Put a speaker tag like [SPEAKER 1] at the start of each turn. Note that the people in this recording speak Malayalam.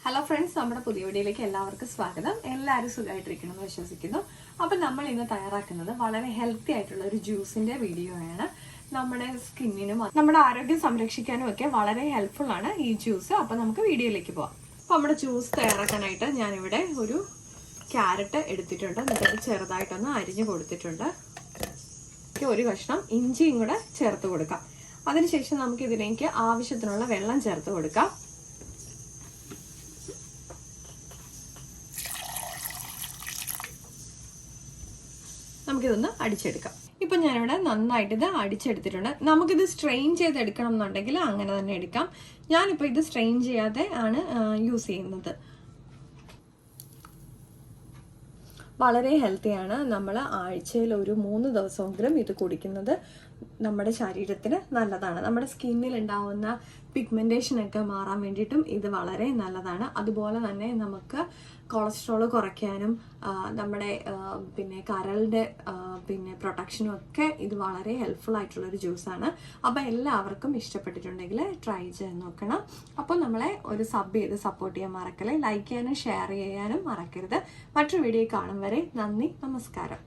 [SPEAKER 1] ഹലോ ഫ്രണ്ട്സ്, നമ്മുടെ പുതിയ വീഡിയോയിലേക്ക് എല്ലാവർക്കും സ്വാഗതം. എല്ലാവരും സുഖമായിട്ടിരിക്കണമെന്ന് വിശ്വസിക്കുന്നു. അപ്പം നമ്മൾ ഇന്ന് തയ്യാറാക്കുന്നത് വളരെ ഹെൽത്തി ആയിട്ടുള്ള ഒരു ജ്യൂസിന്റെ വീഡിയോ ആണ്. നമ്മുടെ സ്കിന്നിനും നമ്മുടെ ആരോഗ്യം സംരക്ഷിക്കാനും ഒക്കെ വളരെ ഹെൽപ്ഫുൾ ആണ് ഈ ജ്യൂസ്. അപ്പം നമുക്ക് വീഡിയോയിലേക്ക് പോവാം. അപ്പം നമ്മുടെ ജ്യൂസ് തയ്യാറാക്കാനായിട്ട് ഞാനിവിടെ ഒരു ക്യാരറ്റ് എടുത്തിട്ടുണ്ട്. എന്നിട്ട് ചെറുതായിട്ടൊന്ന് അരിഞ്ഞു കൊടുത്തിട്ടുണ്ട്. ഒരു കഷ്ണം ഇഞ്ചിയും കൂടെ ചേർത്ത് കൊടുക്കാം. അതിനുശേഷം നമുക്ക് ഇതിലേക്ക് ആവശ്യത്തിനുള്ള വെള്ളം ചേർത്ത് കൊടുക്കാം. നമുക്കിതൊന്ന് അടിച്ചെടുക്കാം. ഇപ്പം ഞാനിവിടെ നന്നായിട്ട് ഇത് അടിച്ചെടുത്തിട്ടുണ്ട്. നമുക്കിത് സ്ട്രെയിൻ ചെയ്തെടുക്കണം എന്നുണ്ടെങ്കിൽ അങ്ങനെ തന്നെ എടുക്കാം. ഞാനിപ്പോൾ ഇത് സ്ട്രെയിൻ ചെയ്യാതെ ആണ് യൂസ് ചെയ്യുന്നത്. വളരെ ഹെൽത്തിയാണ്. നമ്മൾ ആഴ്ചയിൽ ഒരു 3 ദിവസമെങ്കിലും ഇത് കുടിക്കുന്നത് നമ്മുടെ ശരീരത്തിന് നല്ലതാണ്. നമ്മുടെ സ്കിന്നിൽ ഉണ്ടാവുന്ന പിഗ്മെന്റേഷനൊക്കെ മാറാൻ വേണ്ടിയിട്ടും ഇത് വളരെ നല്ലതാണ്. അതുപോലെ തന്നെ നമുക്ക് കൊളസ്ട്രോൾ കുറയ്ക്കാനും നമ്മുടെ കരളിൻ്റെ പ്രൊട്ടക്ഷനും ഒക്കെ ഇത് വളരെ ഹെൽപ്ഫുൾ ആയിട്ടുള്ളൊരു ജ്യൂസാണ്. അപ്പോൾ എല്ലാവർക്കും ഇഷ്ടപ്പെട്ടിട്ടുണ്ടെങ്കിൽ ട്രൈ ചെയ്ത് നോക്കണം. അപ്പോൾ നമ്മളെ ഒരു സബ് ചെയ്ത് സപ്പോർട്ട് ചെയ്യാൻ മറക്കല്ലേ. ലൈക്ക് ചെയ്യാനും ഷെയർ ചെയ്യാനും മറക്കരുത്. മറ്റൊരു വീഡിയോ കാണും വരെ നന്ദി, നമസ്കാരം.